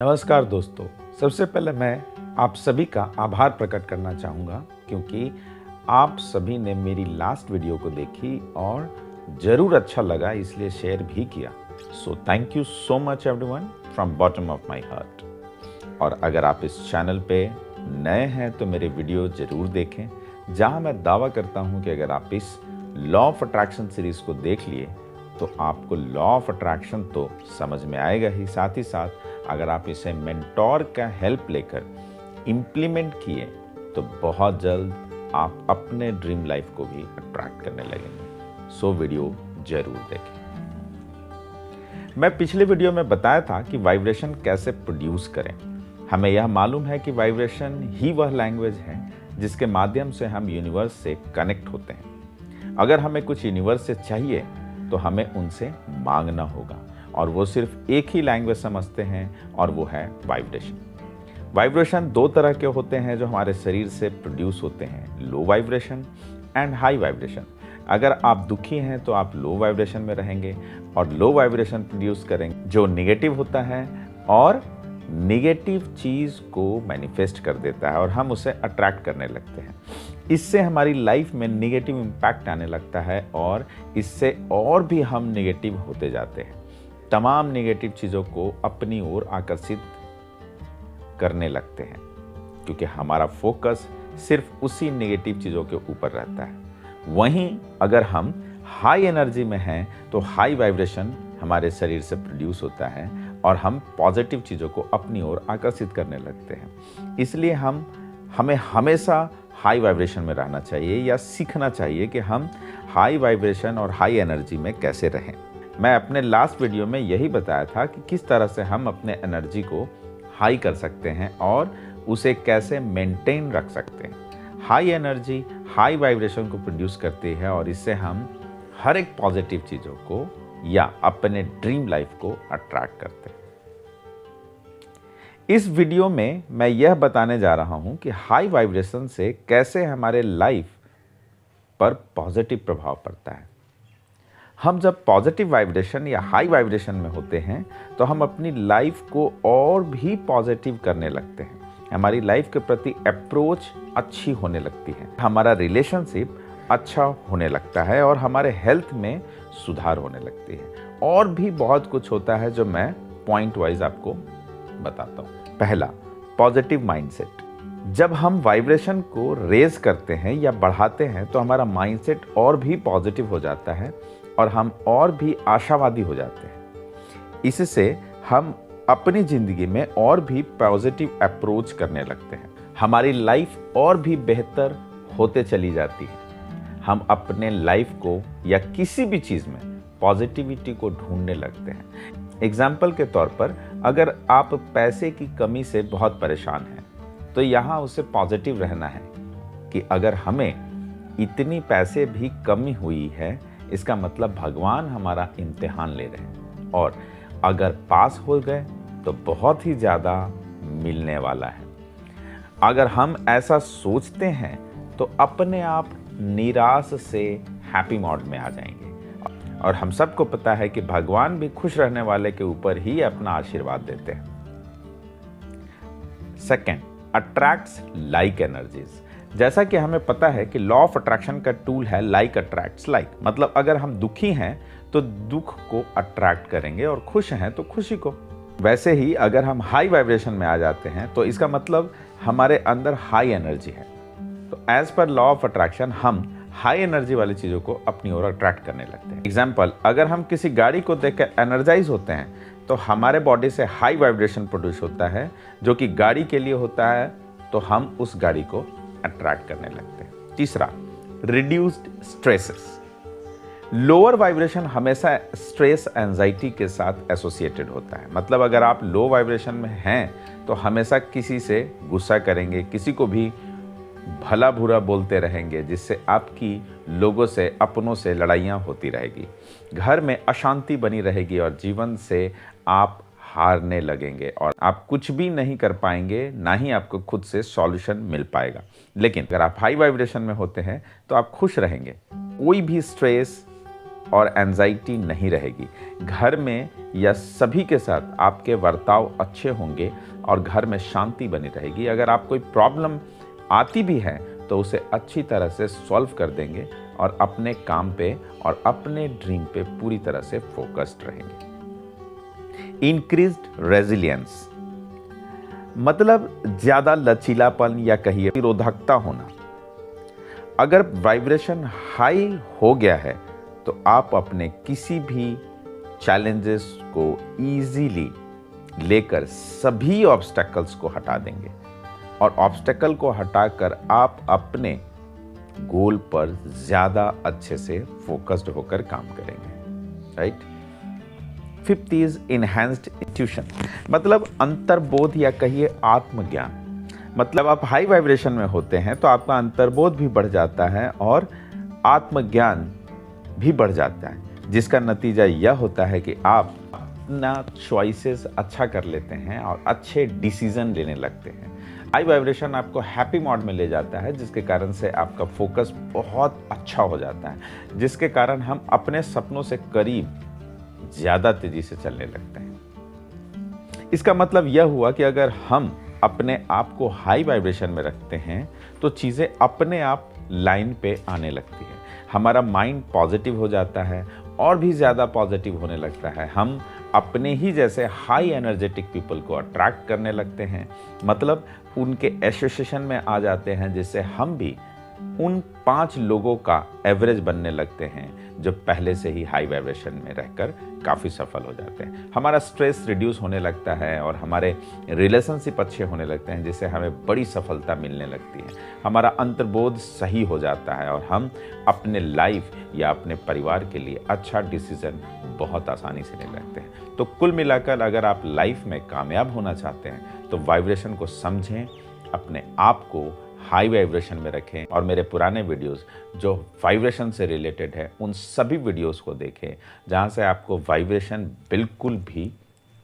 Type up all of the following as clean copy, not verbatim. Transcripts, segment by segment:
नमस्कार दोस्तों। सबसे पहले मैं आप सभी का आभार प्रकट करना चाहूँगा क्योंकि आप सभी ने मेरी लास्ट वीडियो को देखी और ज़रूर अच्छा लगा इसलिए शेयर भी किया। So thank you so much everyone from bottom of my heart. और अगर आप इस चैनल पे नए हैं तो मेरे वीडियो ज़रूर देखें, जहाँ मैं दावा करता हूँ कि अगर आप इस लॉ ऑफ अट्रैक्शन सीरीज़ को देख लिए तो आपको लॉ ऑफ अट्रैक्शन तो समझ में आएगा ही, साथ ही साथ अगर आप इसे मेंटोर का हेल्प लेकर इम्प्लीमेंट किए तो बहुत जल्द आप अपने ड्रीम लाइफ को भी अट्रैक्ट करने लगेंगे। सो वीडियो जरूर देखें। मैं पिछले वीडियो में बताया था कि वाइब्रेशन कैसे प्रोड्यूस करें। हमें यह मालूम है कि वाइब्रेशन ही वह लैंग्वेज है जिसके माध्यम से हम यूनिवर्स से कनेक्ट होते हैं। अगर हमें कुछ यूनिवर्स से चाहिए तो हमें उनसे मांगना होगा और वो सिर्फ एक ही लैंग्वेज समझते हैं और वो है वाइब्रेशन। वाइब्रेशन दो तरह के होते हैं जो हमारे शरीर से प्रोड्यूस होते हैं, low vibration and high vibration. अगर आप दुखी हैं तो आप लो वाइब्रेशन में रहेंगे और लो वाइब्रेशन प्रोड्यूस करेंगे जो निगेटिव होता है और निगेटिव चीज़ को मैनिफेस्ट कर देता है और हम उसे अट्रैक्ट करने लगते हैं। इससे हमारी लाइफ में निगेटिव इम्पैक्ट आने लगता है और इससे और भी हम निगेटिव होते जाते हैं। तमाम निगेटिव चीज़ों को अपनी ओर आकर्षित करने लगते हैं क्योंकि हमारा फोकस सिर्फ उसी निगेटिव चीज़ों के ऊपर रहता है। वहीं अगर हम हाई एनर्जी में हैं तो हाई वाइब्रेशन हमारे शरीर से प्रोड्यूस होता है और हम पॉजिटिव चीज़ों को अपनी ओर आकर्षित करने लगते हैं। इसलिए हमें हमेशा हाई वाइब्रेशन में रहना चाहिए या सीखना चाहिए कि हम हाई वाइब्रेशन और हाई एनर्जी में कैसे रहें। मैं अपने लास्ट वीडियो में यही बताया था कि किस तरह से हम अपने एनर्जी को हाई कर सकते हैं और उसे कैसे मेंटेन रख सकते हैं। हाई एनर्जी हाई वाइब्रेशन को प्रोड्यूस करती है और इससे हम हर एक पॉजिटिव चीज़ों को या अपने ड्रीम लाइफ को अट्रैक्ट करते हैं। इस वीडियो में मैं यह बताने जा रहा हूं कि हाई वाइब्रेशन से कैसे हमारे लाइफ पर पॉजिटिव प्रभाव पड़ता है। हम जब पॉजिटिव वाइब्रेशन या हाई वाइब्रेशन में होते हैं तो हम अपनी लाइफ को और भी पॉजिटिव करने लगते हैं। हमारी लाइफ के प्रति अप्रोच अच्छी होने लगती है, हमारा रिलेशनशिप अच्छा होने लगता है और हमारे हेल्थ में सुधार होने लगती है। और भी बहुत कुछ होता है जो मैं पॉइंट वाइज आपको बताता हूँ। पहला, पॉजिटिव माइंडसेट। जब हम वाइब्रेशन को रेज करते हैं या बढ़ाते हैं तो हमारा माइंडसेट और भी पॉजिटिव हो जाता है और हम और भी आशावादी हो जाते हैं। इससे हम अपनी ज़िंदगी में और भी पॉजिटिव अप्रोच करने लगते हैं। हमारी लाइफ और भी बेहतर होते चली जाती है। हम अपने लाइफ को या किसी भी चीज़ में पॉजिटिविटी को ढूंढने लगते हैं। एग्जाम्पल के तौर पर अगर आप पैसे की कमी से बहुत परेशान हैं तो यहाँ उसे पॉजिटिव रहना है कि अगर हमें इतनी पैसे भी कमी हुई है इसका मतलब भगवान हमारा इम्तिहान ले रहे हैं और अगर पास हो गए तो बहुत ही ज़्यादा मिलने वाला है। अगर हम ऐसा सोचते हैं तो अपने आप निराश से हैप्पी मोड में आ जाएंगे और हम सबको पता है कि भगवान भी खुश रहने वाले के ऊपर ही अपना आशीर्वाद देते हैं। Second, attracts like energies. जैसा कि हमें पता है कि लॉ ऑफ अट्रैक्शन का टूल है लाइक अट्रैक्ट्स लाइक। मतलब अगर हम दुखी हैं तो दुख को अट्रैक्ट करेंगे और खुश हैं तो खुशी को। वैसे ही अगर हम हाई वाइब्रेशन में आ जाते हैं तो इसका मतलब हमारे अंदर हाई एनर्जी है। तो as per law of attraction हम हाई एनर्जी वाली चीज़ों को अपनी ओर अट्रैक्ट करने लगते हैं। एग्जाम्पल, अगर हम किसी गाड़ी को देखकर एनर्जाइज होते हैं तो हमारे बॉडी से हाई वाइब्रेशन प्रोड्यूस होता है जो कि गाड़ी के लिए होता है, तो हम उस गाड़ी को अट्रैक्ट करने लगते हैं। तीसरा, रिड्यूस्ड स्ट्रेसेस। लोअर वाइब्रेशन हमेशा स्ट्रेस एंजाइटी के साथ एसोसिएटेड होता है। मतलब अगर आप लो वाइब्रेशन में हैं तो हमेशा किसी से गुस्सा करेंगे, किसी को भी भला बुरा बोलते रहेंगे, जिससे आपकी लोगों से, अपनों से लड़ाइयाँ होती रहेगी। घर में अशांति बनी रहेगी और जीवन से आप हारने लगेंगे और आप कुछ भी नहीं कर पाएंगे, ना ही आपको खुद से सॉल्यूशन मिल पाएगा। लेकिन अगर आप हाई वाइब्रेशन में होते हैं तो आप खुश रहेंगे, कोई भी स्ट्रेस और एंजाइटी नहीं रहेगी। घर में या सभी के साथ आपके बर्ताव अच्छे होंगे और घर में शांति बनी रहेगी। अगर आप कोई प्रॉब्लम आती भी है तो उसे अच्छी तरह से सॉल्व कर देंगे और अपने काम पे और अपने ड्रीम पे पूरी तरह से फोकस्ड रहेंगे। इंक्रीज्ड रेजिलियंस मतलब ज्यादा लचीलापन या कहिए निरोधकता होना। अगर वाइब्रेशन हाई हो गया है तो आप अपने किसी भी चैलेंजेस को इजीली लेकर सभी ऑब्स्टेकल्स को हटा देंगे और ऑब्स्टेकल को हटाकर आप अपने गोल पर ज्यादा अच्छे से फोकस्ड होकर काम करेंगे, right. Fifth is enhanced intuition मतलब अंतर्बोध या कहिए आत्मज्ञान। मतलब आप हाई वाइब्रेशन में होते हैं तो आपका अंतर्बोध भी बढ़ जाता है और आत्मज्ञान भी बढ़ जाता है, जिसका नतीजा यह होता है कि आप अपना चॉइसेस अच्छा कर लेते हैं और अच्छे डिसीजन लेने लगते हैं। हाई वाइब्रेशन आपको हैप्पी मोड में ले जाता है, जिसके कारण से आपका फोकस बहुत अच्छा हो जाता है, जिसके कारण हम अपने सपनों से करीब ज्यादा तेजी से चलने लगते हैं। इसका मतलब यह हुआ कि अगर हम अपने आप को हाई वाइब्रेशन में रखते हैं तो चीजें अपने आप लाइन पे आने लगती है। हमारा माइंड पॉजिटिव हो जाता है और भी ज़्यादा पॉजिटिव होने लगता है। हम अपने ही जैसे हाई एनर्जेटिक पीपल को अट्रैक्ट करने लगते हैं, मतलब उनके एसोसिएशन में आ जाते हैं, जिससे हम भी उन 5 लोगों का एवरेज बनने लगते हैं जो पहले से ही हाई वाइब्रेशन में रहकर काफ़ी सफल हो जाते हैं। हमारा स्ट्रेस रिड्यूस होने लगता है और हमारे रिलेशनशिप अच्छे होने लगते हैं, जिससे हमें बड़ी सफलता मिलने लगती है। हमारा अंतर्बोध सही हो जाता है और हम अपने लाइफ या अपने परिवार के लिए अच्छा डिसीजन बहुत आसानी से ले लगते हैं। तो कुल मिलाकर अगर आप लाइफ में कामयाब होना चाहते हैं तो वाइब्रेशन को समझें, अपने आप को हाई वाइब्रेशन में रखें और मेरे पुराने वीडियोस जो वाइब्रेशन से रिलेटेड है उन सभी वीडियोस को देखें, जहां से आपको वाइब्रेशन बिल्कुल भी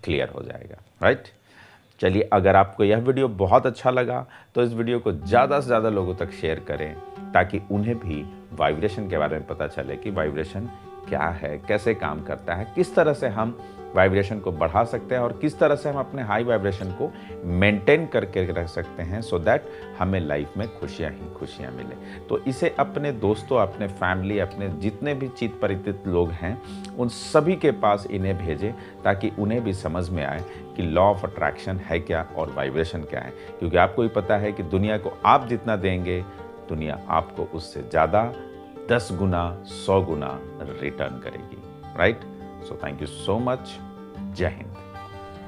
क्लियर हो जाएगा, राइट। चलिए, अगर आपको यह वीडियो बहुत अच्छा लगा तो इस वीडियो को ज़्यादा से ज़्यादा लोगों तक शेयर करें, ताकि उन्हें भी वाइब्रेशन के बारे में पता चले कि वाइब्रेशन क्या है, कैसे काम करता है, किस तरह से हम वाइब्रेशन को बढ़ा सकते हैं और किस तरह से हम अपने हाई वाइब्रेशन को मेंटेन करके रख सकते हैं, सो दैट हमें लाइफ में खुशियां ही खुशियां मिले। तो इसे अपने दोस्तों, अपने फैमिली, अपने जितने भी चित परिचित लोग हैं उन सभी के पास इन्हें भेजें, ताकि उन्हें भी समझ में आए कि लॉ ऑफ अट्रैक्शन है क्या और वाइब्रेशन क्या है। क्योंकि आपको ही पता है कि दुनिया को आप जितना देंगे, दुनिया आपको उससे ज़्यादा 10 गुना 100 गुना रिटर्न करेगी, right. So thank you so much. जय हिंद।